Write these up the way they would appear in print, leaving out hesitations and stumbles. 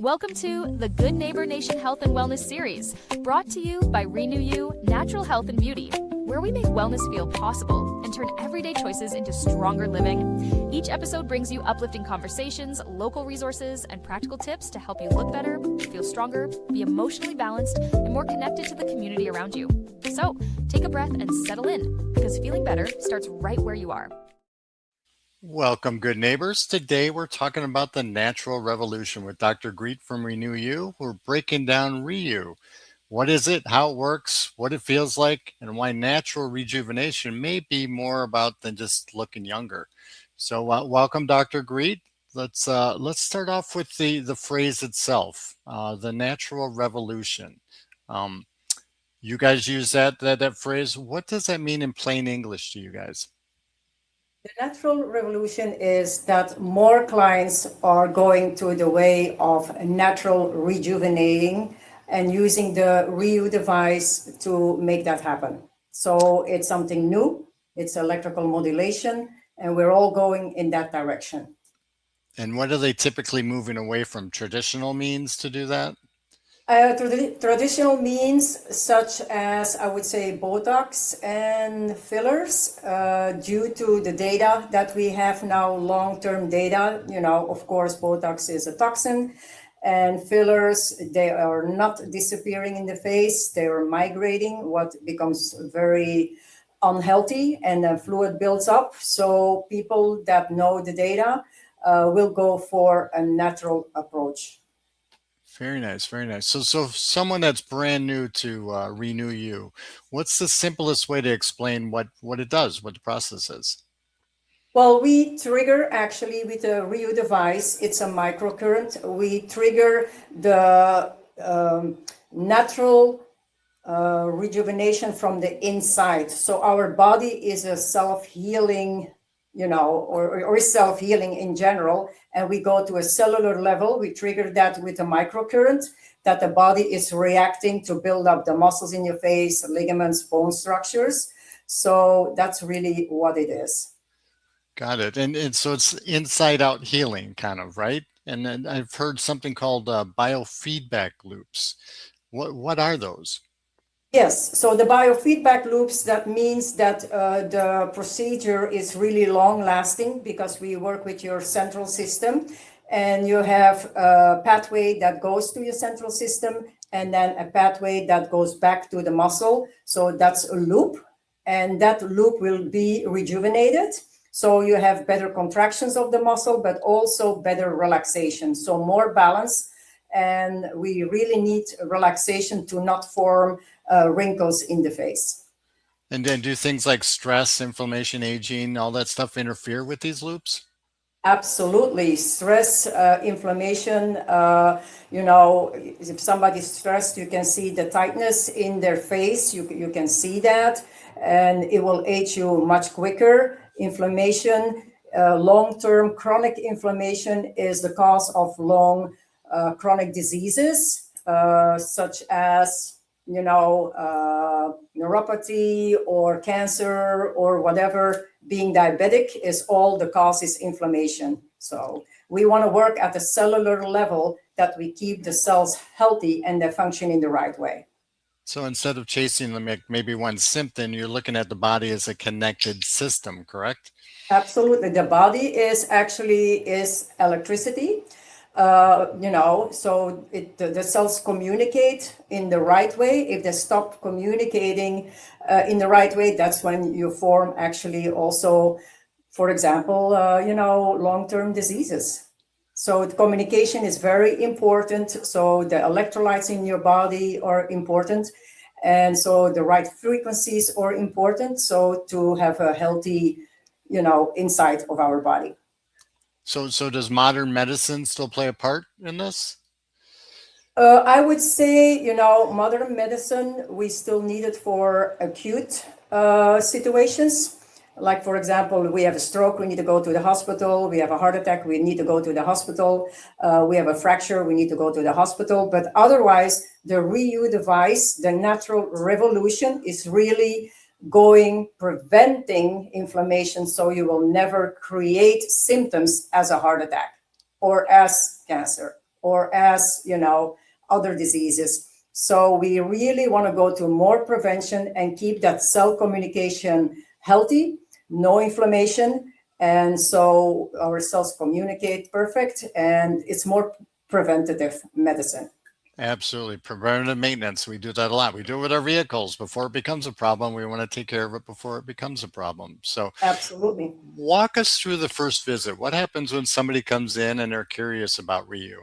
Welcome to the Good Neighbor Nation Health and Wellness Series, brought to you by Renew You Natural Health and Beauty, where we make wellness feel possible and turn everyday choices into stronger living. Each episode brings you uplifting conversations, local resources, and practical tips to help you look better, feel stronger, be emotionally balanced, and more connected to the community around you. So, take a breath and settle in, because feeling better starts right where you are. Welcome, good neighbors. Today we're talking about the natural revolution with Dr. Greet from Renew You. We're breaking down Renew. What is it, how it works, what it feels like, and why natural rejuvenation may be more about than just looking younger. So welcome, Dr. Greet. Let's start off with the phrase itself, the natural revolution. You guys use that phrase. What does that mean in plain English to you guys? The natural revolution is that more clients are going to the way of natural rejuvenating and using the REnew device to make that happen. So it's something new, it's electrical modulation, and we're all going in that direction. And what are they typically moving away from? Traditional means to do that? Traditional means such as, I would say, Botox and fillers, due to the data that we have now, long-term data. You know, of course, Botox is a toxin, and fillers, they are not disappearing in the face, they are migrating, what becomes very unhealthy, and then fluid builds up. So people that know the data will go for a natural approach. Very nice, very nice. So someone that's brand new to Renew You, what's the simplest way to explain what it does, what the process is? Well, we trigger actually with the REnew device, it's a microcurrent. We trigger the natural rejuvenation from the inside. So our body is a self-healing, you know, or self-healing in general. And we go to a cellular level. We trigger that with a microcurrent that the body is reacting to build up the muscles in your face, ligaments, bone structures. So that's really what it is. Got it. And so it's inside out healing kind of, right? And then I've heard something called biofeedback loops. What are those? Yes, so the biofeedback loops, that means that the procedure is really long lasting because we work with your central system, and you have a pathway that goes to your central system and then a pathway that goes back to the muscle. So that's a loop, and that loop will be rejuvenated. So you have better contractions of the muscle, but also better relaxation. So more balance. And we really need relaxation to not form wrinkles in the face. And then do things like stress, inflammation, aging, all that stuff interfere with these loops? Absolutely. Stress, inflammation, you know, if somebody's stressed, you can see the tightness in their face. You can see that, and it will age you much quicker. Inflammation, long-term chronic inflammation is the cause of long chronic diseases, such as, you know, neuropathy or cancer or whatever. Being diabetic is all the cause is inflammation. So we want to work at the cellular level that we keep the cells healthy and they function in the right way. So instead of chasing maybe one symptom, you're looking at the body as a connected system, correct? Absolutely. The body is electricity. You know, so the cells communicate in the right way. If they stop communicating in the right way, that's when you form actually also, for example, you know, long-term diseases. So the communication is very important. So the electrolytes in your body are important. And so the right frequencies are important. So to have a healthy, you know, inside of our body. So does modern medicine still play a part in this? I would say, you know, modern medicine, we still need it for acute situations. Like, for example, we have a stroke, we need to go to the hospital. We have a heart attack, we need to go to the hospital. We have a fracture, we need to go to the hospital. But otherwise, the REnew device, the natural revolution, is really preventing inflammation, so you will never create symptoms as a heart attack or as cancer. or as, other diseases. So we really want to go to more prevention and keep that cell communication healthy, no inflammation. And so our cells communicate perfect, and it's more preventative medicine. Absolutely. Preventative maintenance. We do that a lot. We do it with our vehicles. Before it becomes a problem, we want to take care of it before it becomes a problem. So Absolutely. walk us through the first visit. What happens when somebody comes in and they're curious about Ryu?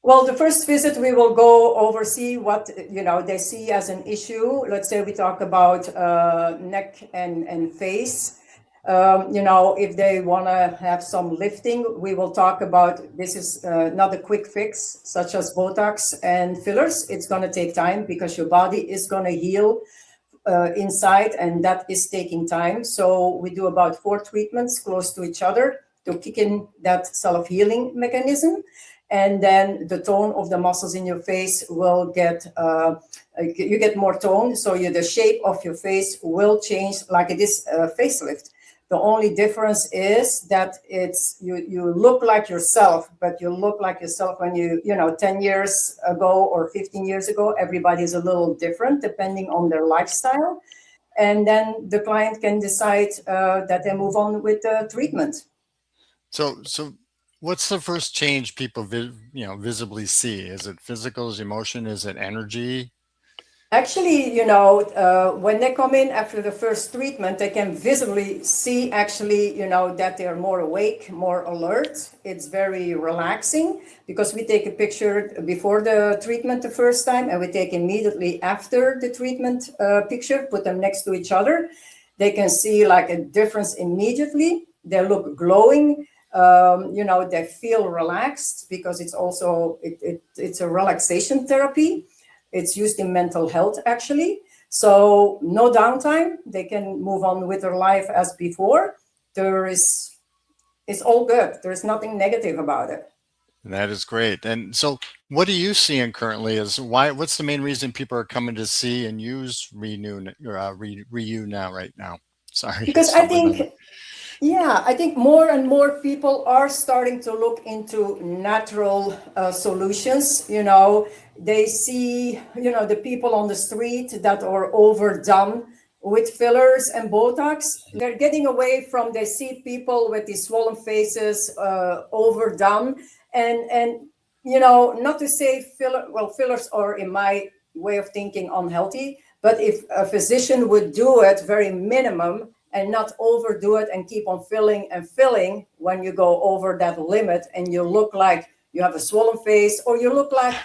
Well, the first visit, we will go oversee what, they see as an issue. Let's say we talk about neck and face. If they want to have some lifting, we will talk about this is not a quick fix, such as Botox and fillers. It's going to take time because your body is going to heal inside, and that is taking time. So we do about 4 treatments close to each other to kick in that self-healing mechanism. And then the tone of the muscles in your face will get, you get more tone. So the shape of your face will change like it is a facelift. The only difference is that you look like yourself, but you look like yourself when 10 years ago or 15 years ago. Everybody's a little different depending on their lifestyle. And then the client can decide that they move on with the treatment. So what's the first change people visibly see? Is it physical? Is it emotion? Is it energy? Actually, when they come in after the first treatment, they can visibly see actually, that they're more awake, more alert. It's very relaxing because we take a picture before the treatment the first time, and we take immediately after the treatment picture, put them next to each other. They can see like a difference immediately. They look glowing. They feel relaxed because it's also, it's a relaxation therapy. It's used in mental health, actually. So no downtime. They can move on with their life as before. It's all good. There's nothing negative about it. That is great. And so what are you seeing currently what's the main reason people are coming to see and use Ryu now, right now? Sorry. Because I think more and more people are starting to look into natural solutions. They see, the people on the street that are overdone with fillers and Botox. They're getting away from, they see people with these swollen faces, overdone. And not to say fillers are, in my way of thinking, unhealthy. But if a physician would do it very minimum and not overdo it and keep on filling and filling, when you go over that limit and you look like you have a swollen face, or you look like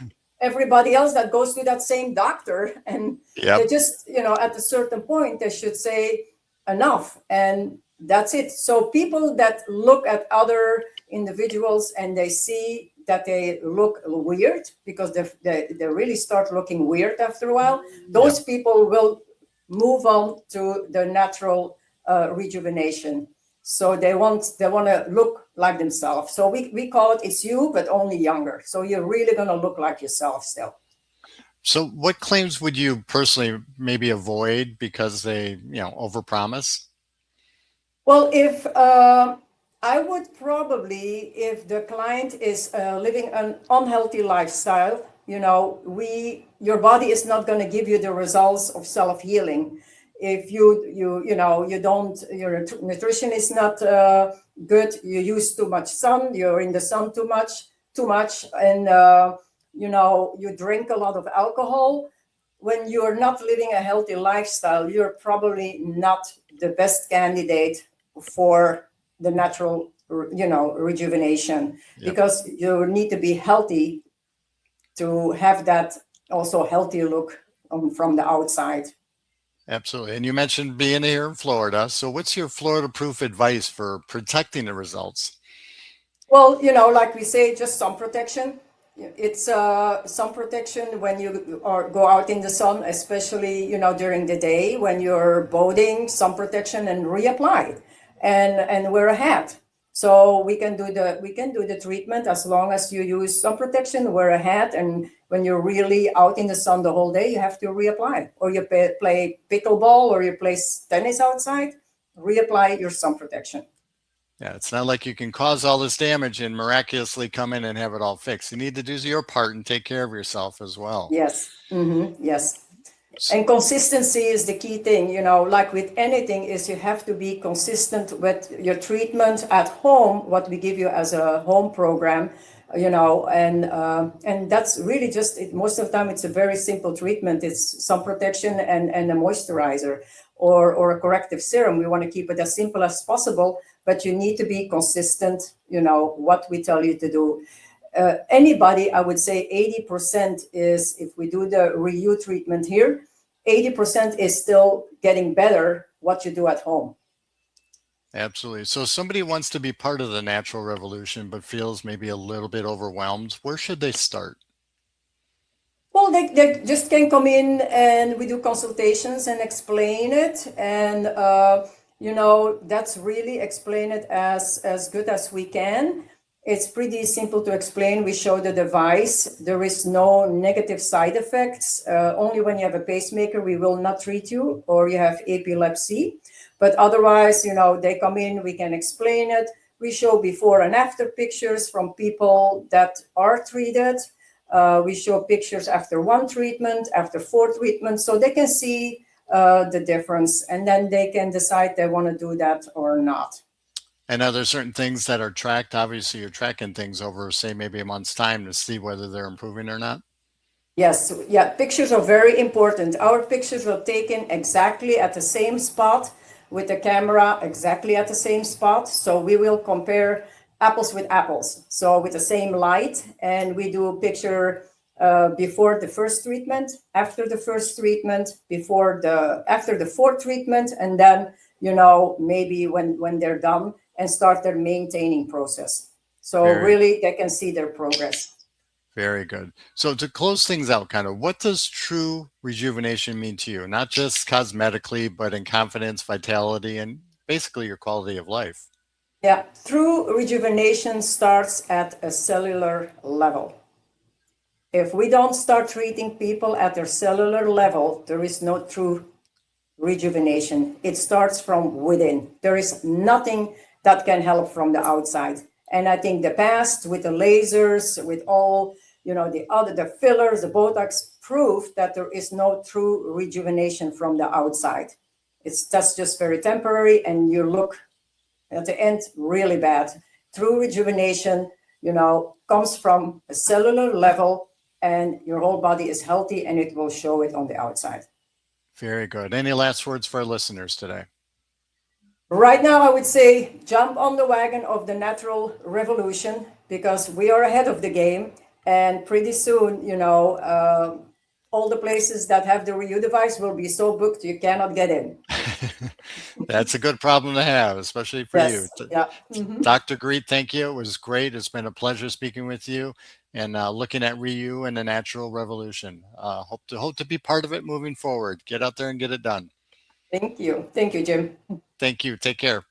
everybody else that goes to that same doctor, and they just, at a certain point, they should say enough, and that's it. So people that look at other individuals and they see that they look weird because they really start looking weird after a while, those people will move on to the natural rejuvenation. So they want to look like themselves. So we call it's you, but only younger. So you're really going to look like yourself still. So what claims would you personally maybe avoid because they, overpromise? Well, if I would probably, if the client is living an unhealthy lifestyle, your body is not going to give you the results of self-healing. If you don't, your nutrition is not good, you use too much sun, you're in the sun too much, and you drink a lot of alcohol. When you're not living a healthy lifestyle, you're probably not the best candidate for the natural, rejuvenation, because you need to be healthy to have that also healthy look from the outside. Absolutely. And you mentioned being here in Florida. So what's your Florida-proof advice for protecting the results? Well, like we say, just sun protection. It's sun protection when you go out in the sun, especially, during the day when you're boating, sun protection, and reapply and wear a hat. So we can do the treatment as long as you use sun protection, wear a hat, and when you're really out in the sun the whole day, you have to reapply. Or you play pickleball or you play tennis outside, reapply your sun protection. Yeah, it's not like you can cause all this damage and miraculously come in and have it all fixed. You need to do your part and take care of yourself as well. Yes. Yes. And consistency is the key thing, like with anything is you have to be consistent with your treatment at home, what we give you as a home program, and that's really just it. Most of the time it's a very simple treatment. It's sun protection and a moisturizer or a corrective serum. We want to keep it as simple as possible, but you need to be consistent, what we tell you to do. Anybody, I would say 80% is, if we do the Renew treatment here, 80% is still getting better what you do at home. Absolutely. So if somebody wants to be part of the natural revolution, but feels maybe a little bit overwhelmed, where should they start? Well, they just can come in and we do consultations and explain it. And, that's really explain it as good as we can. It's pretty simple to explain. We show the device. There is no negative side effects. Only when you have a pacemaker, we will not treat you, or you have epilepsy. But otherwise, they come in, we can explain it. We show before and after pictures from people that are treated. We show pictures after 1 treatment, after 4 treatments, so they can see the difference. And then they can decide they want to do that or not. And are there certain things that are tracked? Obviously, you're tracking things over, say, maybe a month's time to see whether they're improving or not. Yes, yeah, pictures are very important. Our pictures are taken exactly at the same spot with the camera, exactly at the same spot. So we will compare apples with apples. So with the same light, and we do a picture before the first treatment, after the first treatment, after the 4th treatment, and then, maybe when they're done, and start their maintaining process. So really they can see their progress. Very good. So to close things out, what does true rejuvenation mean to you? Not just cosmetically, but in confidence, vitality, and basically your quality of life. Yeah, true rejuvenation starts at a cellular level. If we don't start treating people at their cellular level, there is no true rejuvenation. It starts from within. There is nothing that can help from the outside. And I think the past with the lasers, with all, the fillers, the Botox, prove that there is no true rejuvenation from the outside. That's just very temporary, and you look at the end really bad. True rejuvenation, comes from a cellular level, and your whole body is healthy, and it will show it on the outside. Very good. Any last words for our listeners today? Right now, I would say jump on the wagon of the natural revolution, because we are ahead of the game. And pretty soon, all the places that have the Renew device will be so booked you cannot get in. That's a good problem to have, especially for you. Yeah. Dr. Greet, thank you. It was great. It's been a pleasure speaking with you and looking at Renew and the natural revolution. Hope to be part of it moving forward. Get out there and get it done. Thank you. Thank you, Jim. Thank you. Take care.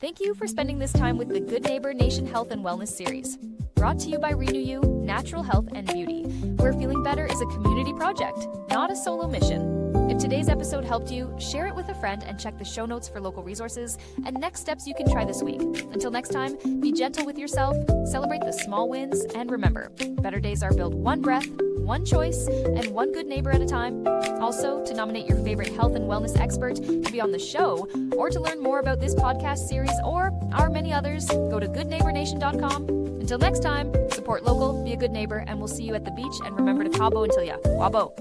Thank you for spending this time with the Good Neighbor Nation Health and Wellness series. Brought to you by Renew You, Natural Health and Beauty, where feeling better is a community project, not a solo mission. If today's episode helped you, share it with a friend and check the show notes for local resources and next steps you can try this week. Until next time, be gentle with yourself, celebrate the small wins, and remember, better days are built one breath, one choice, and one good neighbor at a time. Also, to nominate your favorite health and wellness expert to be on the show, or to learn more about this podcast series or our many others, go to goodneighbornation.com. Until next time, support local, be a good neighbor, and we'll see you at the beach, and remember to cabo until ya wabo.